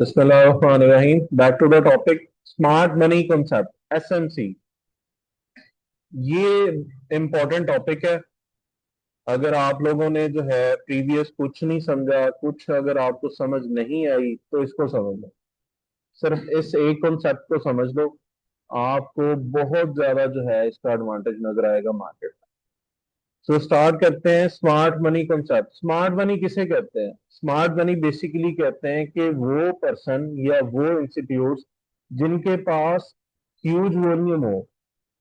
बिस्मिल्लाहिर्रहमानिर्रहीम। Back to the topic, smart money concept, SMC. ये important topic है। अगर आप लोगों ने जो है प्रीवियस कुछ नहीं समझा, कुछ अगर आपको समझ नहीं आई तो इसको समझ लो। सिर्फ इस एक कॉन्सेप्ट को समझ लो, आपको बहुत ज्यादा जो है इसका एडवांटेज नजर आएगा मार्केट। सो स्टार्ट करते हैं। Smart money concept. Smart money किसे कहते हैं? स्मार्ट मनी बेसिकली कहते हैं कि वो पर्सन या वो इंस्टीट्यूट जिनके पास ह्यूज वॉल्यूम हो।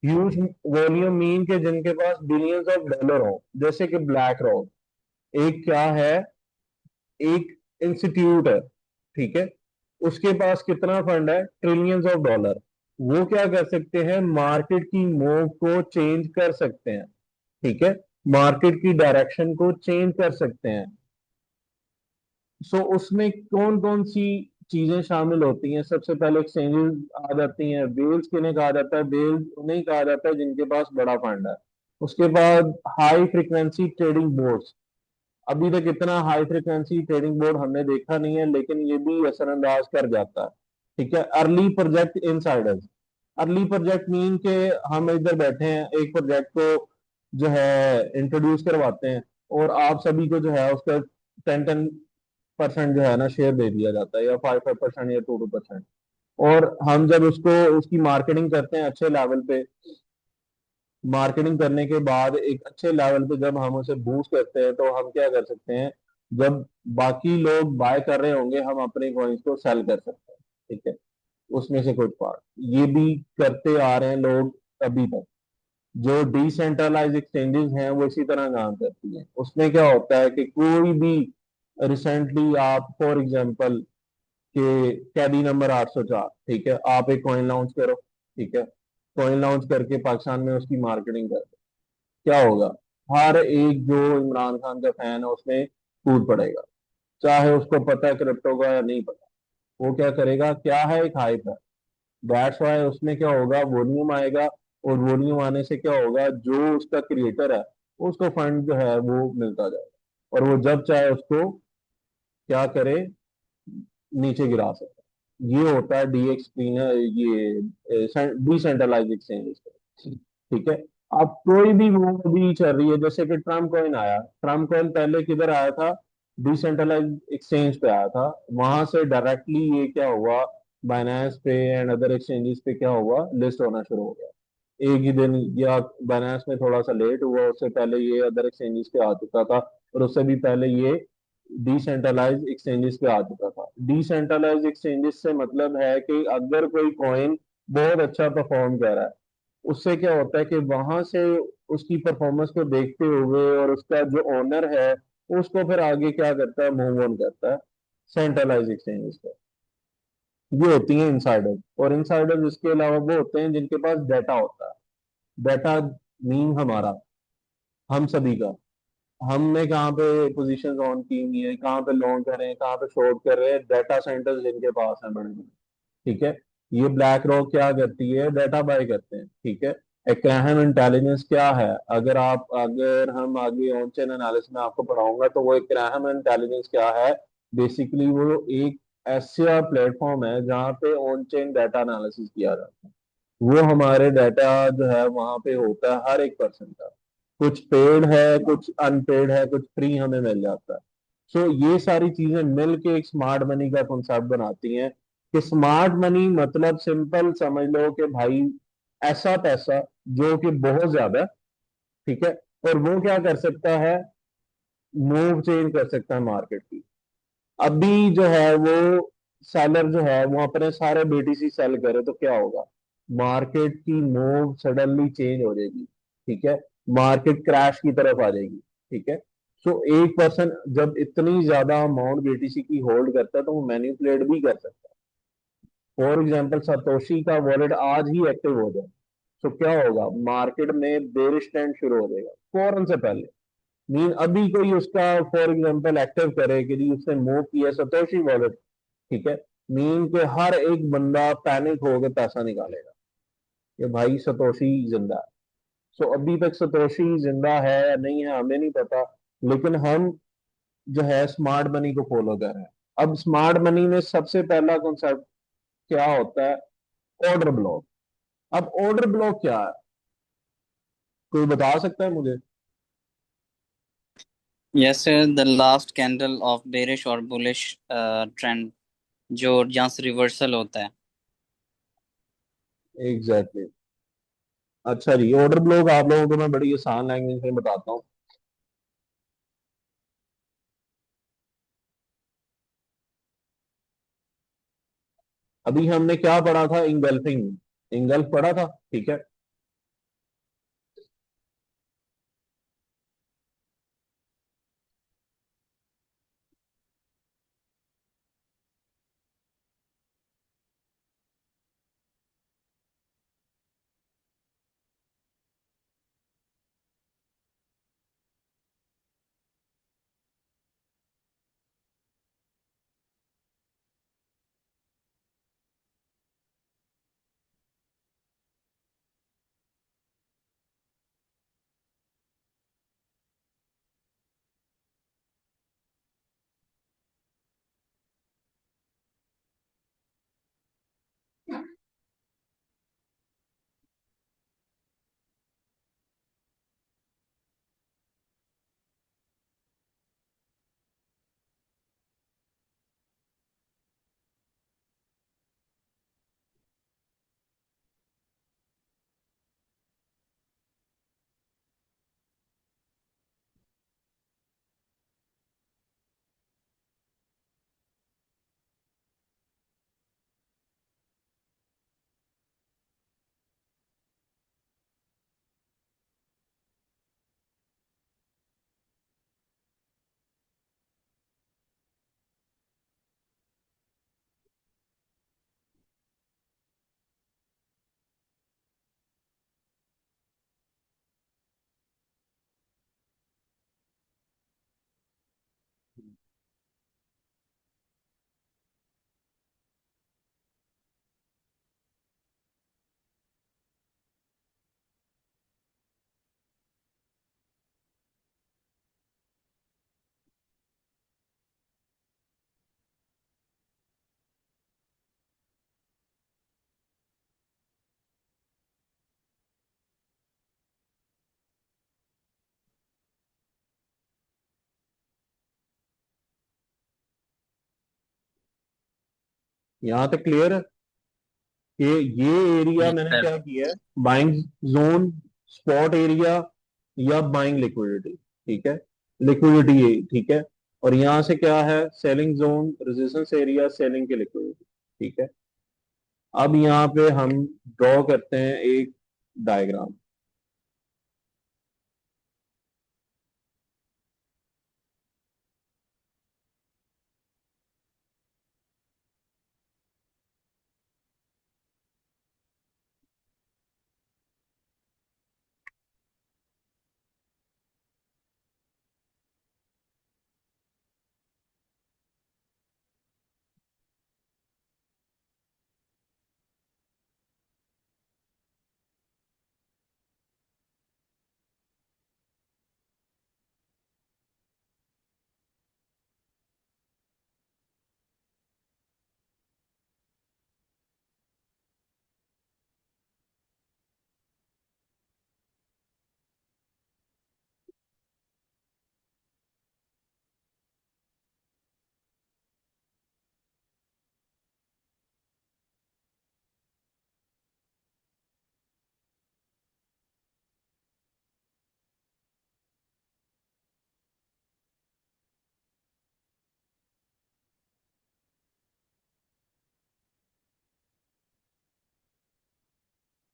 ह्यूज वॉल्यूम मीन के जिनके पास बिलियंस ऑफ डॉलर हो, जैसे कि ब्लैक रॉक एक क्या है, एक इंस्टीट्यूट है। ठीक है, उसके पास कितना फंड है? Trillions of dollar. वो क्या कर सकते हैं? मार्केट की मूव को चेंज कर सकते हैं। ठीक है, मार्केट की डायरेक्शन को चेंज कर सकते हैं। सो उसमें कौन कौन सी चीजें शामिल होती हैं? सबसे पहले एक्सचेंजेस आ जाती हैं। बेल्स किन्हें कहा जाता है? बेल्स उन्हें कहा जाता है जिनके पास बड़ा फंड है। उसके बाद हाई फ्रीक्वेंसी ट्रेडिंग बोर्ड्स। अभी तक इतना हाई फ्रीक्वेंसी ट्रेडिंग बोर्ड हमने देखा नहीं है, लेकिन ये भी असरअंदाज कर जाता है। ठीक है, early project Insiders. Early project mean के हम इधर बैठे हैं, एक प्रोजेक्ट को जो है इंट्रोड्यूस करवाते हैं, और आप सभी को जो है उसका 10% जो है ना शेयर दे दिया जाता है, या 5% या 2% और हम जब उसको उसकी मार्केटिंग करते हैं अच्छे लेवल पे, मार्केटिंग करने के बाद एक अच्छे लेवल पे जब हम उसे बूस्ट करते हैं तो हम क्या कर सकते हैं? जब बाकी लोग बाय कर रहे होंगे, हम अपने कॉइन्स को सेल कर सकते हैं। ठीक है, उसमें से कुछ पार्ट ये भी करते आ रहे हैं लोग अभी तक। जो डिसेंट्रलाइज एक्सचेंजेस हैं वो इसी तरह काम करती हैं। उसमें क्या होता है कि कोई भी रिसेंटली आप फॉर एग्जांपल के कैदी नंबर 804, ठीक है, आप एक कॉइन लॉन्च करो। ठीक है, कॉइन लॉन्च करके पाकिस्तान में उसकी मार्केटिंग कर, क्या होगा? हर एक जो इमरान खान का फैन है उसमें कूद पड़ेगा, चाहे उसको पता है क्रिप्टो का या नहीं पता। वो क्या करेगा? क्या है, एक हाइप है। दैट्स वाई उसमें क्या होगा? वॉल्यूम आएगा, और वॉल्यूम आने से क्या होगा? जो उसका क्रिएटर है उसको फंड जो है वो मिलता जाएगा, और वो जब चाहे उसको क्या करे? नीचे गिरा सकता है। ये होता है डीएक्सपी, ये डिसेंट्रलाइज एक्सचेंज। ठीक है, अब कोई भी मूव अभी चल रही है, जैसे कि ट्रम्प कॉइन आया। ट्रम्प कॉइन पहले किधर आया था? डिसेंट्रलाइज एक्सचेंज पे आया था। वहां से डायरेक्टली ये क्या हुआ? बाइनेंस पे एंड अदर एक्सचेंजेस पे क्या हुआ? लिस्ट होना शुरू हो गया एक ही दिन। या बाइनेंस में थोड़ा सा लेट हुआ, उससे पहले ये अदर एक्सचेंजेस पे आ चुका था, और उससे भी पहले ये डिसेंट्रलाइज एक्सचेंजेस पे आ चुका था। डिसेंट्रलाइज एक्सचेंजेस से मतलब है कि अगर कोई कॉइन बहुत अच्छा परफॉर्म कर रहा है, उससे क्या होता है कि वहां से उसकी परफॉर्मेंस को देखते हुए और उसका जो ओनर है उसको फिर आगे क्या करता है? मूव ऑन करता है सेंट्रलाइज एक्सचेंजेस पे। ये होती हैं इनसाइडर। और इनसाइडर इसके अलावा वो होते हैं जिनके पास डाटा होता है। डाटा मीन हमारा, हम सभी का। हमने कहाँ पे पोजीशन ऑन की हुई है, कहाँ पे लॉन्ग कर रहे हैं, कहाँ पे शॉर्ट कर रहे हैं, डाटा सेंटर्स जिनके पास है बड़े बड़े। ठीक है, ये ब्लैक रॉक क्या करती है? डाटा बाय करते हैं। ठीक है, ग्राहम इंटेलिजेंस क्या है? अगर हम आगे ऑन चेन एनालिसिस में आपको पढ़ाऊंगा तो वो एक ग्राहम इंटेलिजेंस क्या है। बेसिकली वो एक ऐसा प्लेटफॉर्म है जहाँ पे ऑन चेन डाटा एनालिसिस किया जाता है। वो हमारे डाटा जो है वहां पे होता है हर एक पर्सन का। कुछ पेड है, कुछ अनपेड है, कुछ फ्री हमें मिल जाता है। सो ये सारी चीजें मिलके एक स्मार्ट मनी का कॉन्सेप्ट बनाती हैं। कि स्मार्ट मनी मतलब सिंपल समझ लो कि भाई ऐसा पैसा जो कि बहुत ज्यादा है, ठीक है, और वो क्या कर सकता है? मूव चेंज कर सकता है मार्केट की। अभी जो है वो सेलर जो है वो अपने सारे बीटीसी सेल करे तो क्या होगा? मार्केट की मूव सडनली चेंज हो जाएगी। ठीक है, मार्केट क्रैश की तरफ आ जाएगी। ठीक है, सो एक पर्सन जब इतनी ज्यादा अमाउंट बीटीसी की होल्ड करता है तो वो मैनिपुलेट भी कर सकता है। फॉर एग्जाम्पल सतोशी का वॉलेट आज ही एक्टिव हो जाए तो क्या होगा? मार्केट में बेरिश ट्रेंड शुरू हो जाएगा फौरन से पहले। मीन अभी कोई उसका फॉर एग्जांपल एक्टिव करे कि जी उसने मूव किया सतोशी वॉलेट, ठीक है, मीन के हर एक बंदा पैनिक होकर पैसा निकालेगा कि भाई सतोशी जिंदा है। सो अभी तक सतोशी जिंदा है या नहीं है हमें नहीं पता, लेकिन हम जो है स्मार्ट मनी को फॉलो कर रहे हैं। अब स्मार्ट मनी में सबसे पहला कॉन्सेप्ट क्या होता है? Order block. अब ऑर्डर ब्लॉक क्या है, कोई बता सकता है मुझे? Yes sir, the last candle of bearish और बुलिश ट्रेंड, जो जहाँ से रिवर्सल होता है। Exactly exactly. अच्छा जी, ऑर्डर ब्लॉक आप लोगों को मैं बड़ी आसान लैंग्वेज में बताता हूँ। अभी हमने क्या पढ़ा था? इंगल्फिंग, इंगल्फ पढ़ा था, ठीक है। यहां तक क्लियर है कि ये एरिया जी मैंने सर। क्या किया है? बाइंग जोन, स्पॉट एरिया, या बाइंग लिक्विडिटी, ठीक है, लिक्विडिटी, ठीक है। और यहां से क्या है? Selling zone, resistance area, selling की लिक्विडिटी, ठीक है। अब यहाँ पे हम ड्रॉ करते हैं एक डायग्राम।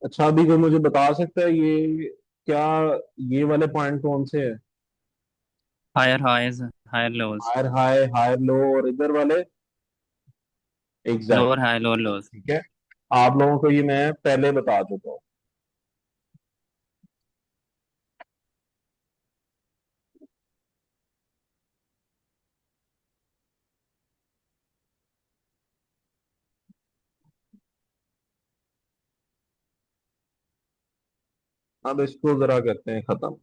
अच्छा, अभी कोई मुझे बता सकता है ये क्या, ये वाले पॉइंट कौन से हैं? Higher highs, higher lows. Higher high, higher low, और इधर वाले? Lower exactly, high, lower lows. ठीक है। आप लोगों को ये मैं पहले बता चुका हूँ। अब इसको जरा करते हैं खत्म।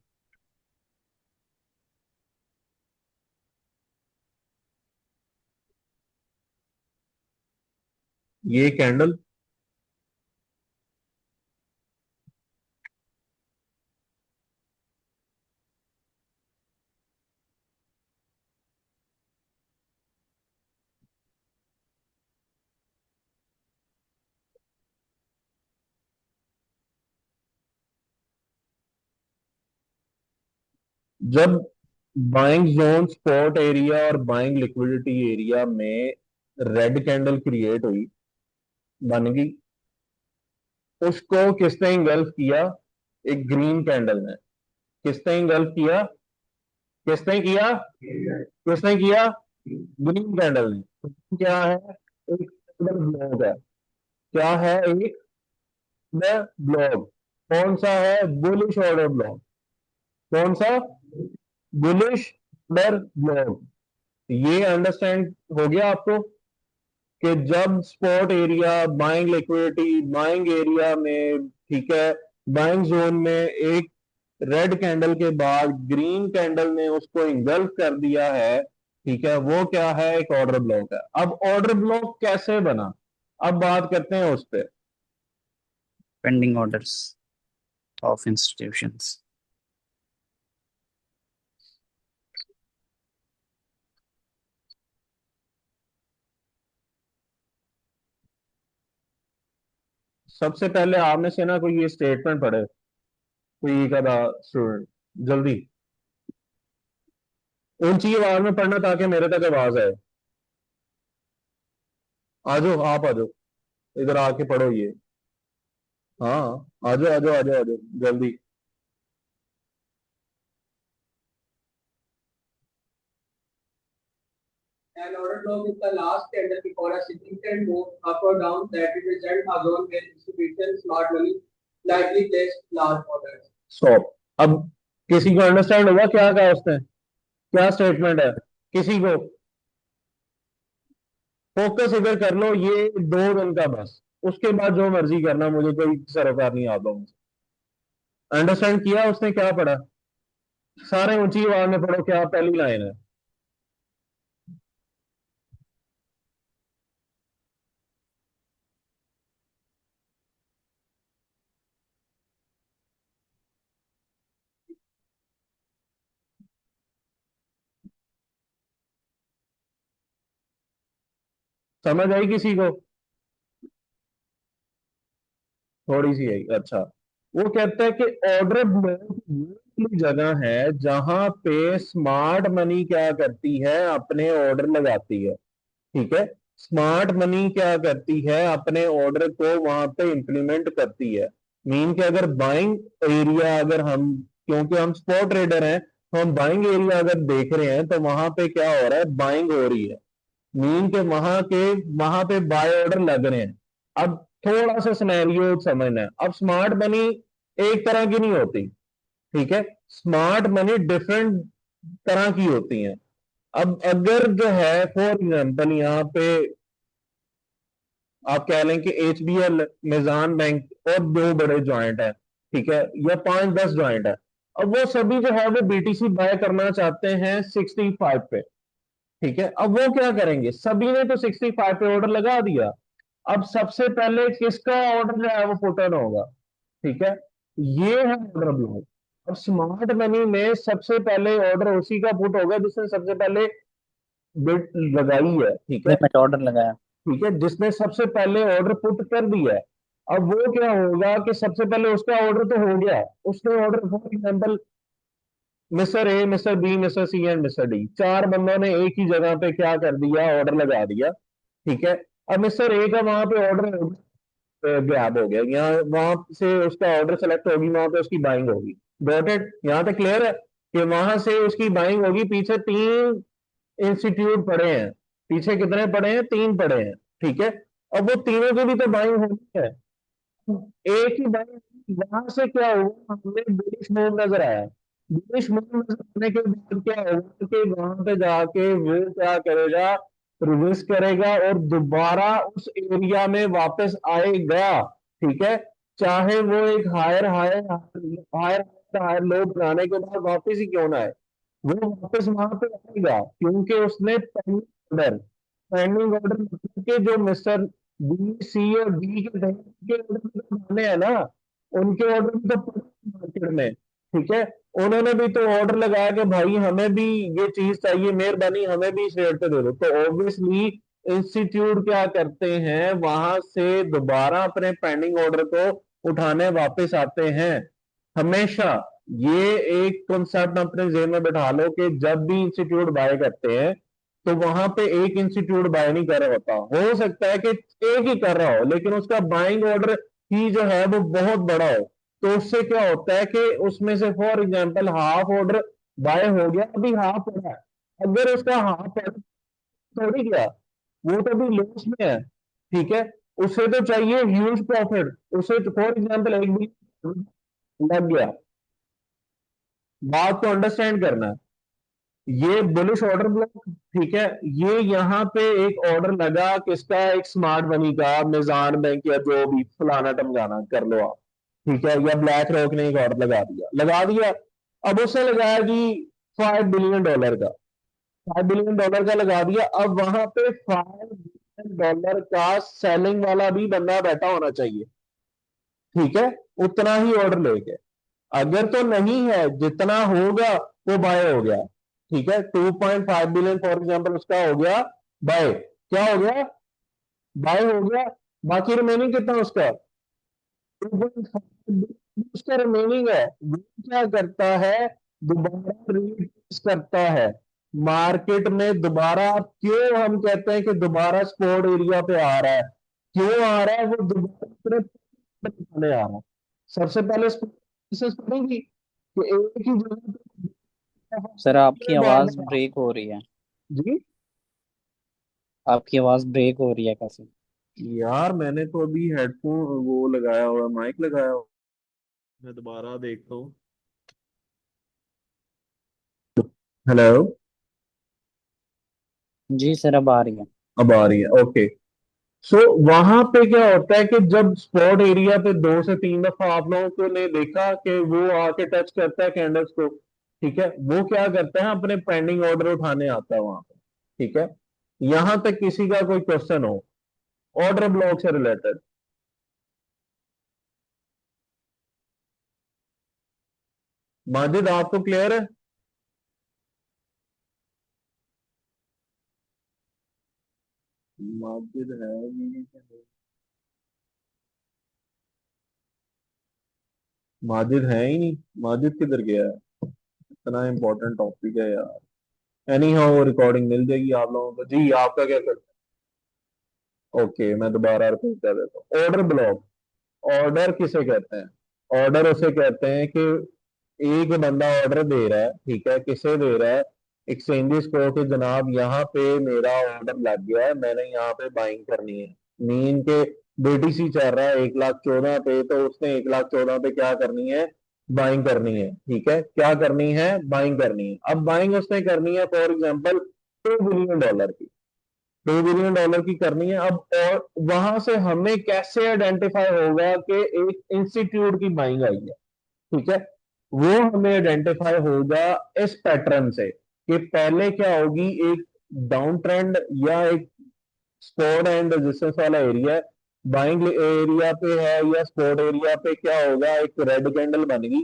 ये कैंडल, जब बाइंग जोन स्पॉट एरिया और बाइंग लिक्विडिटी एरिया में रेड कैंडल क्रिएट हुई, बन गई, उसको किसने इंगल्फ किया? एक ग्रीन कैंडल ने। किसने इंगल्फ किया? किसने किया? किसने किया? ग्रीन कैंडल ने। क्या है? एक ब्लॉक है। क्या है? एक ब्लॉक। कौन सा है? Bullish order block. कौन सा? Bullish order block. ये अंडरस्टैंड हो गया आपको कि जब spot area, buying liquidity, buying area में, ठीक है, बाइंग जोन में एक रेड कैंडल के बाद ग्रीन कैंडल ने उसको इंगल्फ कर दिया है, ठीक है, वो क्या है? एक ऑर्डर ब्लॉक है। अब ऑर्डर ब्लॉक कैसे बना, अब बात करते हैं उस पर। Pending orders of institutions. सबसे पहले आपने से ना कोई ये स्टेटमेंट पढ़े, कोई एक आधा स्टूडेंट, जल्दी ऊंची आवाज में पढ़ना ताकि मेरे तक आवाज आए। आ जाओ, आप आ जाओ, इधर आके पढ़ो ये। हाँ, आ जाओ आ जाओ आ जाओ आ जाओ, जल्दी। An order block is the last tender before a significant move up or down that represents a zone where institutions smart money likely place large orders. Stop. अब किसी को अंडरस्टैंड हुआ क्या कहा उसने? क्या स्टेटमेंट है? किसी को फोकस इधर कर लो, ये 2 दिन का बस, उसके बाद जो मर्जी करना, मुझे कोई सरोकार नहीं आता मुझे। अंडरस्टैंड किया उसने क्या पढ़ा? सारे ऊंची आवाज में पढ़ो, क्या पहली लाइन है? समझ आई किसी को? थोड़ी सी आई, अच्छा। वो कहता है कि ऑर्डर ब्लॉक वो जगह है जहां पे स्मार्ट मनी क्या करती है? अपने ऑर्डर लगाती है, ठीक है। स्मार्ट मनी क्या करती है? अपने ऑर्डर को वहां पे इंप्लीमेंट करती है। मीन के अगर बाइंग एरिया, अगर हम, क्योंकि हम स्पॉट ट्रेडर हैं, तो हम बाइंग एरिया अगर देख रहे हैं तो वहां पे क्या हो रहा है? बाइंग हो रही है। मीन के वहां पे बाय ऑर्डर लग रहे हैं। अब थोड़ा सा सिनेरियो समझना है। अब स्मार्ट मनी एक तरह की नहीं होती, ठीक है। स्मार्ट मनी डिफरेंट तरह की होती है। अब अगर जो है फॉर एग्जाम्पल यहाँ पे आप कह लें कि एचबीएल, निजाम बैंक और 2 बड़े ज्वाइंट है, ठीक है, या 5-10 ज्वाइंट है। अब वो सभी जो है वो बीटीसी बाय करना चाहते हैं 65 पे, ठीक है। अब वो क्या करेंगे? सभी ने तो 65 पे ऑर्डर लगा दिया। अब सबसे पहले किसका ऑर्डर जो है वो पुट ऑन होगा? ठीक है, ये है ऑर्डर ब्लॉक। अब स्मार्ट मनी में सबसे पहले ऑर्डर उसी का पुट होगा जिसने सबसे पहले बिड लगाई है, ठीक है। लिमिट ऑर्डर लगाया। ठीक है, जिसने सबसे पहले ऑर्डर पुट कर दिया है। अब वो क्या होगा कि सबसे पहले उसका ऑर्डर तो हो गया, उसने order for example mister A, mister B, mister C and mister D, 4 बंदों ने एक ही जगह पे क्या कर दिया? ऑर्डर लगा दिया, ठीक है। अब मिस्टर ए का वहां पे ऑर्डर ग्रैब हो गया, यहाँ वहां से उसका ऑर्डर सेलेक्ट होगी, वहां पे उसकी बाइंग होगी। Got it? यहाँ तक क्लियर है कि वहां से उसकी बाइंग होगी। पीछे 3 इंस्टीट्यूट पड़े हैं, पीछे कितने पड़े हैं? 3 पड़े हैं, ठीक है। अब वो तीनों की भी तो बाइंग होनी है। एक ही बाइंग, वहां से क्या हुआ? हमें बुलिश मूव नजर आया। बुलिश मूव नजर आने के बाद क्या होगा कि वहां पे जाके वो क्या करेगा? रिवर्स करेगा और दोबारा उस एरिया में वापस आएगा, ठीक है। चाहे वो एक higher higher higher higher low बनाने के बाद वापस ही क्यों ना आए, वो वापस वहां पे आएगा, क्योंकि उसने पेंडिंग ऑर्डर, पेंडिंग ऑर्डर मतलब कि जो मिस्टर बी, सी और डी के ऑर्डर भी तो माने हैं ना, उनके ऑर्डर भी तो मार्केट में, ठीक है। उन्होंने भी तो ऑर्डर लगाया कि भाई हमें भी ये चीज चाहिए, मेहरबानी हमें भी इस रेट पे दे दो, तो ऑब्वियसली इंस्टीट्यूट क्या करते हैं, वहां से दोबारा अपने पेंडिंग ऑर्डर को उठाने वापस आते हैं हमेशा। ये एक कॉन्सेप्ट अपने जेहन में बैठा लो कि जब भी इंस्टीट्यूट बाय करते हैं तो वहां पे एक इंस्टीट्यूट बाय नहीं कर रहा होता, हो सकता है कि एक ही कर रहा हो लेकिन उसका बाइंग ऑर्डर ही जो है वो बहुत बड़ा हो। तो उससे क्या होता है कि उसमें से for example half order by हो गया, अभी हाफ पड़ा है, अगर उसका हाफ पड़ा थोड़ी गया, वो तो अभी लॉस में है, ठीक है। उसे तो चाहिए ह्यूज प्रॉफिट, उसे फॉर एग्जांपल एक भी लग गया। बात को अंडरस्टैंड करना है, ये बुलिश ऑर्डर ब्लॉक, ठीक है। ये यहाँ पे एक ऑर्डर लगा किसका, एक स्मार्ट मनी का, मिजान बैंक या जो भी फलाना टमकाना कर लो आप, ठीक है, या ब्लैक रॉक ने एक ऑर्डर लगा दिया। अब उसने लगाया जी $5 बिलियन का, $5 बिलियन का लगा दिया। अब वहां पे $5 बिलियन का सेलिंग वाला भी बंदा बैठा होना चाहिए, ठीक है, उतना ही ऑर्डर लेके। अगर तो नहीं है, जितना होगा वो बाय हो गया, ठीक है, 2.5 बिलियन फॉर एग्जाम्पल उसका हो गया बाय, क्या हो गया, बाय हो गया। बाकी रिमेनिंग कितना उसका, 2.5 उसका रिमेनिंग है, वो क्या करता है, दोबारा रीटेस्ट करता है मार्केट में दोबारा। क्यों हम कहते हैं कि दोबारा स्पोर्ट एरिया पे आ रहा है, क्यों आ रहा है, वो दोबारा आ रहा है। सबसे पहले पढ़ेंगी कि एक ही जगह सर आपकी पे आवाज बार ब्रेक हो रही है, जी। आपकी आवाज ब्रेक हो रही है काफी। यार मैंने तो अभी हेडफोन वो लगाया हुआ, माइक लगाया हुआ, मैं दोबारा देखता हूँ। हेलो, जी सर अब आ रही है। अब आ रही है, ओके। सो वहां पे क्या होता है कि जब स्पॉट एरिया पे 2 से 3 दफा आप लोगों को ने देखा कि वो आके टच करता है कैंडल्स को, ठीक है, वो क्या करता है, अपने पेंडिंग ऑर्डर उठाने आता है वहां पे, ठीक है। यहां तक किसी का कोई क्वेश्चन हो ऑर्डर ब्लॉक से रिलेटेड? माजिद आपको क्लियर है? माजिद है भी कि नहीं? माजिद है ही नहीं, माजिद किधर गया है? इतना इंपॉर्टेंट टॉपिक है यार। एनी हाउ रिकॉर्डिंग मिल जाएगी आप लोगों को। जी आपका क्या करना है? ओके मैं दोबारा रिपीट कर देता हूँ। ऑर्डर ब्लॉक, ऑर्डर किसे कहते हैं, ऑर्डर उसे कहते हैं कि एक बंदा ऑर्डर दे रहा है, ठीक है, किसे दे रहा है, एक्सचेंजेस को, कि जनाब यहाँ पे मेरा ऑर्डर लग गया है, मैंने यहाँ पे बाइंग करनी है। मीन के बीटीसी चल रहा है 1,14,000 पे, तो उसने 1,14,000 पे क्या करनी है, बाइंग करनी है, ठीक है, क्या करनी है, बाइंग करनी है। अब बाइंग उसने करनी है फॉर एग्जाम्पल $2 बिलियन की, $2 बिलियन की करनी है। अब और वहां से हमें कैसे आइडेंटिफाई होगा कि एक इंस्टीट्यूट की बाइंग आई है, ठीक है, वो हमें आइडेंटिफाई होगा इस पैटर्न से कि पहले क्या होगी, एक डाउन ट्रेंड या एक सपोर्ट एंड रेजिस्टेंस वाला एरिया है, बाइंग एरिया पे है या सपोर्ट एरिया पे क्या होगा, एक रेड कैंडल बनेगी,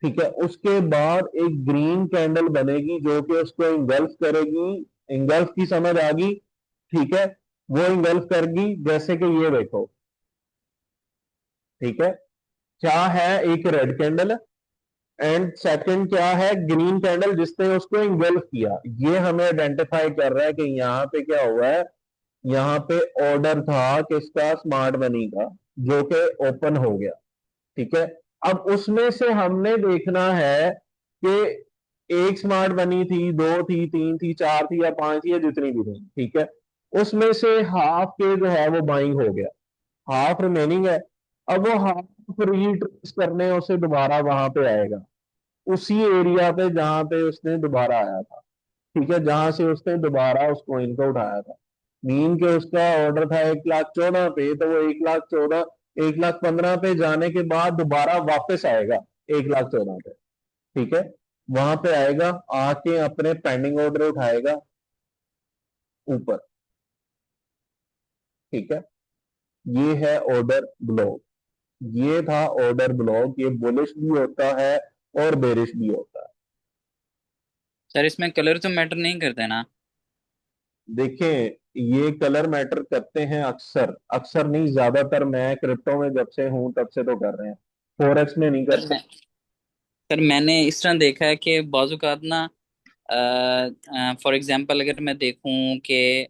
ठीक है, उसके बाद एक ग्रीन कैंडल बनेगी जो कि उसको इंगल्फ करेगी। इंगल्फ की समझ आ गई, ठीक है, वो इंगल्फ करेगी जैसे कि ये देखो, ठीक है, क्या है, एक रेड कैंडल एंड सेकंड क्या है, ग्रीन कैंडल जिसने उसको इंगल्फ किया। ये हमें आइडेंटिफाई कर रहा है कि यहाँ पे क्या हुआ है, यहाँ पे ऑर्डर था किसका, स्मार्ट मनी का, जो कि ओपन हो गया, ठीक है। अब उसमें से हमने देखना है कि एक स्मार्ट मनी थी, दो थी, तीन थी, चार थी या पांच थी या जितनी भी थी, ठीक है, उसमें से हाफ के जो है वो बाइंग हो गया, हाफ रिमेनिंग है। अब वो हाफ रीट्रेस करने उसे दोबारा वहां पे आएगा, उसी एरिया पे जहां पे उसने दोबारा आया था, ठीक है, जहां से उसने दोबारा उस कॉइन को उठाया था। मीन के उसका ऑर्डर था 1,14,000 पे, तो वो 1,14,000, 1,15,000 पे जाने के बाद दोबारा वापस आएगा 1,14,000 पे, ठीक है, वहां पे आएगा, आके अपने पेंडिंग ऑर्डर उठाएगा ऊपर, ठीक है। ये है ऑर्डर ब्लॉक। ये था ऑर्डर ब्लॉक। ये बुलिश भी होता है और बेरिश भी होता है। सर इसमें कलर तो मैटर नहीं करते ना? देखें, ये कलर मैटर करते हैं अक्सर, अक्सर नहीं ज्यादातर। मैं क्रिप्टो में जब से हूं तब से तो कर रहे हैं, फॉरेक्स में नहीं सर करते। मैंने इस तरह देखा है कि बाजुकात ना, फॉर एग्जांपल अगर मैं देखूं कि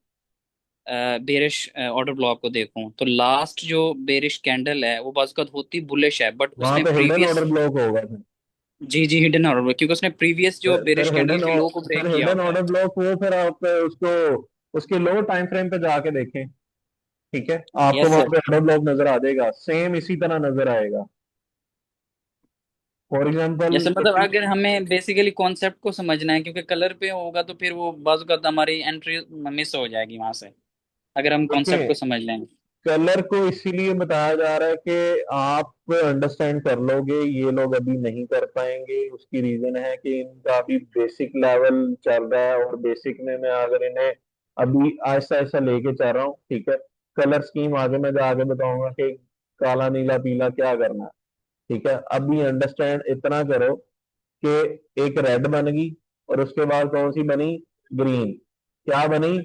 बेरिश ऑर्डर ब्लॉक को देखूं, तो लास्ट जो बेरिश कैंडल है वो बाजुकात होती बुलिश है, बट वहां उसने पे हिडन प्रीवियस, ऑर्डर ब्लॉक होगा फिर। जी जी, हिडन ऑर्डर ब्लॉक, क्योंकि उसने प्रीवियस जो बेरिश फिर कैंडल हिडन के लो को फिर ब्रेक किया हिडन होता है। ऑर्डर ब्लॉक वो फिर आप उसको उसके लो टाइम फ्रेम पे जाके देखें। ठीक है, आपको यस वहां सर। पे ऑर्डर ब्लॉक नजर आ जाएगा, सेम इसी तरह नजर आएगा। फॉर एग्जाम्पल जैसे मतलब अगर हमें बेसिकली कॉन्सेप्ट को समझना है, क्योंकि कलर पे होगा तो फिर वो बाजू का हमारी एंट्री मिस हो जाएगी वहां से, अगर हम कॉन्सेप्ट देखें, को समझ लेंगे। कलर को इसीलिए बताया जा रहा है कि आप अंडरस्टैंड कर लोगे, ये लोग अभी नहीं कर पाएंगे। उसकी रीजन है कि इनका अभी बेसिक लेवल चल रहा है, और बेसिक में मैं अगर इन्हें अभी ऐसा ऐसा लेके चल रहा हूँ, ठीक है। कलर स्कीम आगे मैं जाके बताऊंगा कि काला नीला पीला क्या करना है। ठीक है, अभी अंडरस्टैंड इतना करो कि एक रेड बन गई, और उसके बाद कौन सी बनी? ग्रीन। क्या बनी?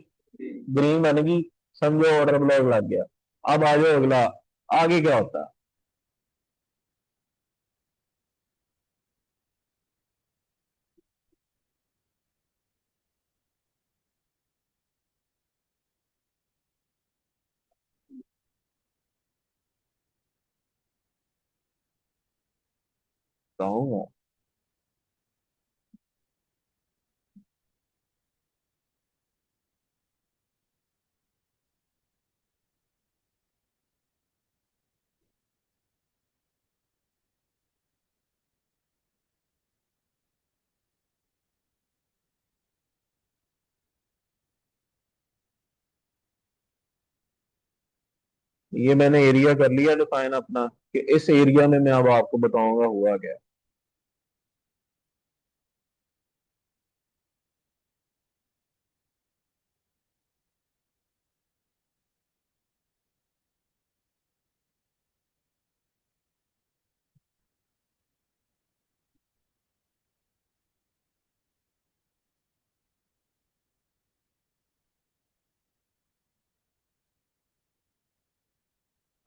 ग्रीन बन गई। समझो ऑर्डर ब्लॉक लग गया। अब आ जाओ अगला, आगे क्या होता है? बताऊंगा। ये मैंने एरिया कर लिया डिफाइन अपना, कि इस एरिया में मैं अब आपको बताऊंगा हुआ क्या।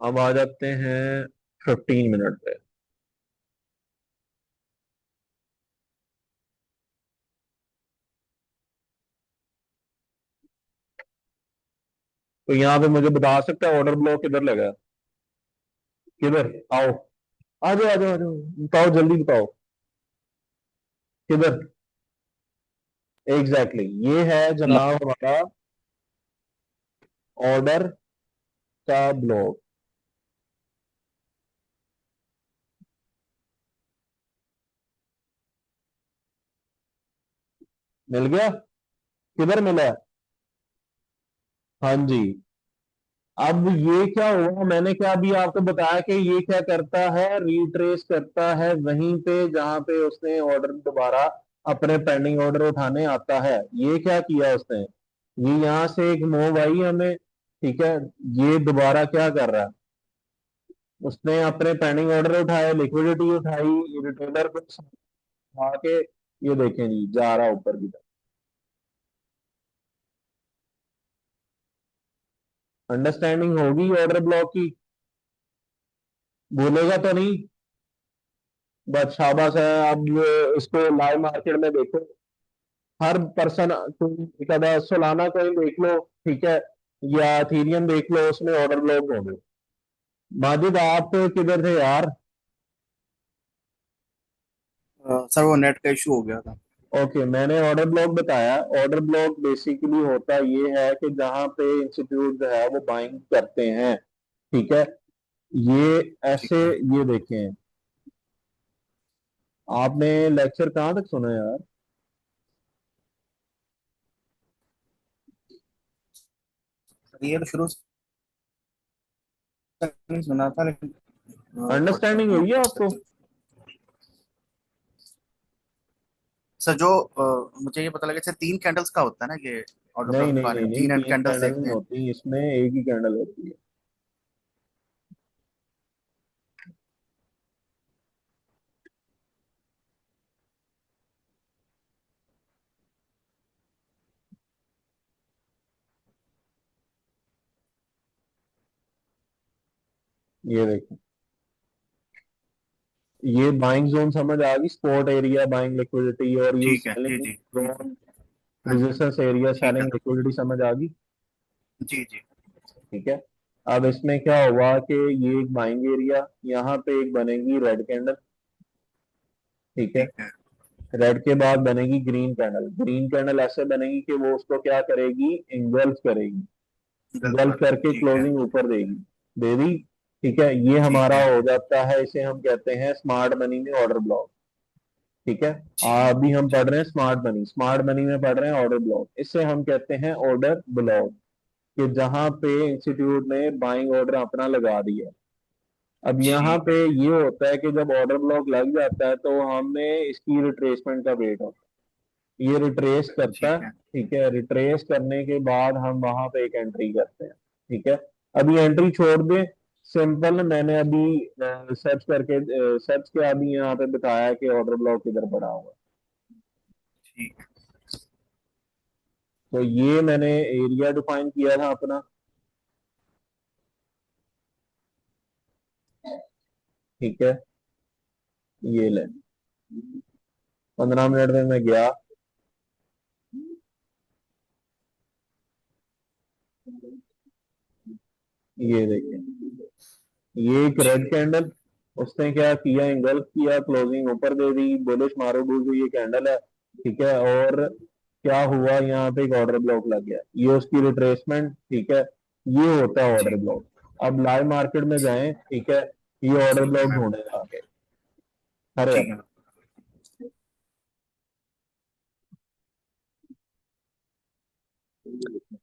अब आ जाते हैं 15 मिनट पे। तो यहाँ पे मुझे बता सकता है ऑर्डर ब्लॉक किधर लगा? किधर? आओ, आ जाओ आ जाओ आ जाओ, बताओ जल्दी बताओ। किधर? एग्जैक्टली ये है जनाब हमारा ऑर्डर का ब्लॉक। मिल गया? किधर मिला है? हाँ जी। अब ये क्या हुआ, मैंने क्या अभी आपको बताया कि ये क्या करता है, रिट्रेस करता है वहीं पे जहां पे उसने ऑर्डर दोबारा अपने पेंडिंग ऑर्डर उठाने आता है। ये क्या किया उसने? ये यहां से एक मूव आई हमें, ठीक है। ये दोबारा क्या कर रहा है? उसने अपने पेंडिंग ऑर्डर उठाए, लिक्विडिटी उठाई, रिटेलर को उठा के ये देखें जी जा रहा ऊपर की तरफ। अंडरस्टैंडिंग होगी ऑर्डर ब्लॉक की? भूलेगा तो नहीं? बस शाबाश है। अब इसको लाइव मार्केट में देखो, हर पर्सन, तुम कदा सोलाना कोइन देख लो, ठीक है, या इथेरियम देख लो, उसमें ऑर्डर ब्लॉक होंगे। माजिद आप किधर थे यार? सर वो नेट का इशू हो गया था। ओके, मैंने ऑर्डर ब्लॉक बताया। ऑर्डर ब्लॉक बेसिकली होता ये है कि जहां पे इंस्टीट्यूट जो है वो बाइंग करते हैं, ठीक है। ये ठीक ऐसे, है ये देखें। आपने लेक्चर कहाँ तक सुना यार? सर, ये तो शुरू से नहीं सुना था, लेकिन अंडरस्टैंडिंग हुई है व्हाट्सएप आपको? सर जो मुझे ये पता लगा, सर 3 कैंडल्स का होता है ना ये ऑर्डर नहीं ब्लॉक के नहीं बारे नहीं में, नहीं, 3 तीन कैंडल्स कैंडल देखते नहीं हैं। होती इसमें, एक ही कैंडल होती है। ये देखो, ये बाइंग जोन समझ आ गई, स्पॉट एरिया बाइंग लिक्विडिटी, और ये ठीक है जी सेलिंग जी जोन हाँ जी रेजिस्टेंस एरिया ठीक है सेलिंग लिक्विडिटी समझ आ गई। जी जी ठीक है, अब इसमें क्या हुआ कि ये एक बाइंग एरिया, यहाँ पे एक बनेगी रेड कैंडल। ठीक है, ठीक है रेड के बाद बनेगी ग्रीन कैंडल। ग्रीन कैंडल ऐसे बनेगी कि वो उसको क्या करेगी, इंगल्फ करेगी, गल्फ इंगल्फ कर देगी करके ठीक है क्लोजिंग ऊपर देगी, दे दी। ठीक है, ये ठीक हमारा है हो जाता है, इसे हम कहते हैं स्मार्ट मनी में ऑर्डर ब्लॉक। ठीक है, ठीक अभी हम पढ़ रहे हैं स्मार्ट मनी, स्मार्ट मनी में पढ़ रहे हैं ऑर्डर ब्लॉक, इसे हम कहते हैं ऑर्डर ब्लॉक, कि जहां पे इंस्टीट्यूट ने बाइंग ऑर्डर अपना लगा दिया। अब यहाँ ठीक पे है ये होता है कि जब ऑर्डर ब्लॉक लग जाता है तो हमें इसकी रिट्रेसमेंट का वेट होता है, ये रिट्रेस करता ठीक है। है ठीक है, रिट्रेस करने के बाद हम वहां पे एक एंट्री करते हैं। ठीक है, अभी एंट्री छोड़ दे, सिंपल, मैंने अभी सर्च करके सर्च किया, अभी यहाँ पे बताया कि ऑर्डर ब्लॉक किधर पड़ा हुआ है। ठीक है तो ये मैंने एरिया डिफाइन किया था अपना। ठीक है, ये ले, 15 मिनट में मैं गया, ये देखें, ये एक रेड ठीक कैंडल, उसने क्या किया, इंगल्फ किया, क्लोजिंग ऊपर दे दी, बुलिश मारूडू ये कैंडल है। ठीक है, और क्या हुआ, यहाँ पे एक ऑर्डर ब्लॉक लग गया, ये उसकी रिट्रेसमेंट। ठीक है, ये होता है ऑर्डर ठीक ब्लॉक। अब लाइव मार्केट में जाएं, ठीक है, ये ऑर्डर ठीक ब्लॉक है ढूंढेगा आगे। अरे ठीक है